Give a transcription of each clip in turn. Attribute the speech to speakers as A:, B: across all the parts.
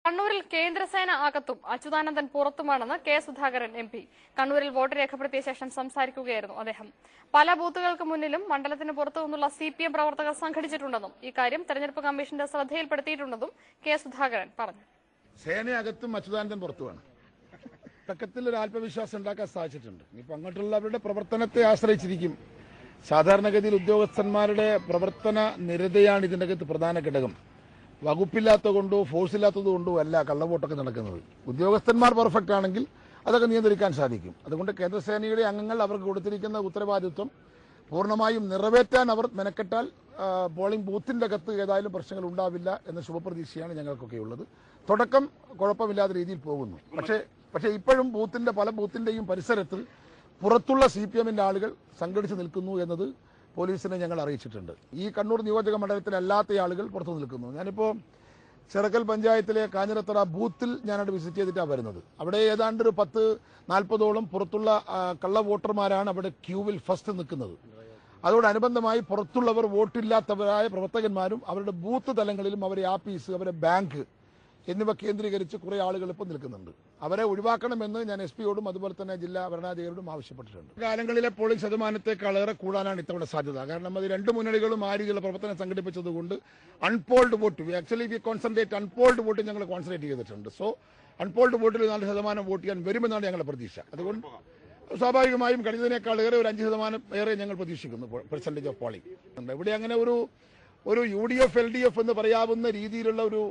A: കണ്ണൂരിൽ കേന്ദ്രസേന അകത്തും അച്യുതാനന്ദൻ പുറത്തുമാണെന്ന് കെ സുധാകരൻ എം പി. കണ്ണൂരിൽ വോട്ട് രേഖപ്പെടുത്തിയ ശേഷം സംസാരിക്കുകയായിരുന്നു അദ്ദേഹം. പല ബൂത്തുകൾക്ക് മുന്നിലും മണ്ഡലത്തിന് പുറത്തു നിന്നുള്ള CPM പ്രവർത്തകർ സംഘടിച്ചിട്ടുണ്ടെന്നും ഇക്കാര്യം തെരഞ്ഞെടുപ്പ് കമ്മീഷന്റെ ശ്രദ്ധയിൽപ്പെടുത്തിയിട്ടുണ്ടെന്നും കെ സുധാകരൻ പറഞ്ഞു.
B: സേനയകത്തും അച്യുതാനന്ദൻ പുറത്തുമാണ്. തക്കത്തിൽ ഒരു ആത്മവിശ്വാസം ഉണ്ടാക്കാൻ സാധിച്ചിട്ടുണ്ട്. ഇനിയിപ്പോൾ അങ്ങോട്ടുള്ള അവരുടെ പ്രവർത്തനത്തെ ആശ്രയിച്ചിരിക്കും. സാധാരണഗതിയിൽ ഉദ്യോഗസ്ഥന്മാരുടെ പ്രവർത്തന നിരതയാണ് ഇതിൻ്റെ അകത്ത് പ്രധാന ഘടകം. വകുപ്പില്ലാത്തത് കൊണ്ടോ ഫോഴ്സ് ഇല്ലാത്തത് കൊണ്ടോ അല്ല കള്ളവോട്ടൊക്കെ നടക്കുന്നത്. ഉദ്യോഗസ്ഥന്മാർ പെർഫെക്റ്റ് ആണെങ്കിൽ അതൊക്കെ നിയന്ത്രിക്കാൻ സാധിക്കും. അതുകൊണ്ട് കേന്ദ്രസേനയുടെ അംഗങ്ങൾ അവർക്ക് കൊടുത്തിരിക്കുന്ന ഉത്തരവാദിത്വം പൂർണ്ണമായും നിറവേറ്റാൻ അവർ മെനക്കെട്ടാൽ പോളിംഗ് ബൂത്തിന്റെ അകത്ത് ഏതായാലും പ്രശ്നങ്ങൾ ഉണ്ടാവില്ല എന്ന ശുഭപ്രതീക്ഷയാണ് ഞങ്ങൾക്കൊക്കെ ഉള്ളത്. തുടക്കം കുഴപ്പമില്ലാത്ത രീതിയിൽ പോകുന്നു. പക്ഷേ ഇപ്പോഴും പല ബൂത്തിന്റെയും പരിസരത്ത് പുറത്തുള്ള CPMന്റെ ആളുകൾ സംഘടിച്ച് നിൽക്കുന്നു എന്നത് പോലീസിനെ ഞങ്ങൾ അറിയിച്ചിട്ടുണ്ട്. ഈ കണ്ണൂർ നിയോജക മണ്ഡലത്തിലല്ലാത്ത ആളുകൾ പുറത്തു നിൽക്കുന്നു. ഞാനിപ്പോൾ ചിറക്കൽ പഞ്ചായത്തിലെ കാഞ്ഞിരത്തറ ബൂത്തിൽ ഞാനവിടെ വിസിറ്റ് ചെയ്തിട്ടാണ് വരുന്നത്. അവിടെ ഏതാണ്ട് ഒരു 10-40ഓളം പുറത്തുള്ള കള്ള വോട്ടർമാരാണ് അവിടെ ക്യൂവിൽ ഫസ്റ്റ് നിൽക്കുന്നത്. അതോടനുബന്ധമായി പുറത്തുള്ളവർ വോട്ടില്ലാത്തവരായ പ്രവർത്തകന്മാരും അവരുടെ ബൂത്ത് തലങ്ങളിലും അവരെ ആഫീസ്, അവരെ ബാങ്ക് എന്നിവ കേന്ദ്രീകരിച്ച് കുറെ ആളുകൾ ഇപ്പോൾ നിൽക്കുന്നുണ്ട്. അവരെ ഒഴിവാക്കണമെന്ന് ഞാൻ SP-യോടും അതുപോലെ തന്നെ ജില്ലാ ഭരണാധികാരിയോടും ആവശ്യപ്പെട്ടിട്ടുണ്ട്. കാലങ്ങളിലെ പോളിംഗ് ശതമാനത്തെക്കാളേറെ കൂടാനാണ് ഇത്തവണ സാധ്യത. കാരണം അത് രണ്ട് മുന്നണികളും ആ രീതിയിലുള്ള പ്രവർത്തനം സംഘടിപ്പിച്ചതുകൊണ്ട് unpolled vote actually we concentrate unpolled vote ഞങ്ങൾ കോൺസെൻട്രേറ്റ് ചെയ്തിട്ടുണ്ട്. സോ അൺപോൾഡ് വോട്ടിൽ 4% വോട്ട് ചെയ്യാൻ വരുമെന്നാണ് ഞങ്ങളുടെ പ്രതീക്ഷ. അതുകൊണ്ട് സ്വാഭാവികമായും കഴിഞ്ഞതിനേക്കാൾ ഏറെ ഒരു 5% ഏറെ ഞങ്ങൾ പ്രതീക്ഷിക്കുന്നു പെർസെന്റേജ് ഓഫ് പോളിംഗ്. ഇവിടെ അങ്ങനെ ഒരു UDF LDF എന്ന് പറയാവുന്ന രീതിയിലുള്ള ഒരു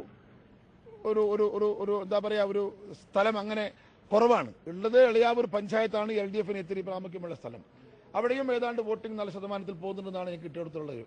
B: എന്താ പറയാ ഒരു സ്ഥലം അങ്ങനെ കുറവാണ് ഉള്ളത്. എളിയാവൂർ പഞ്ചായത്താണ് LDFന് ഇത്തിരി പ്രാമുഖ്യമുള്ള സ്ഥലം. അവിടെയും ഏതാണ്ട് വോട്ടിംഗ് 4% പോകുന്നുണ്ടെന്നാണ് എനിക്ക് കിട്ടിയെടുത്തുള്ളത്.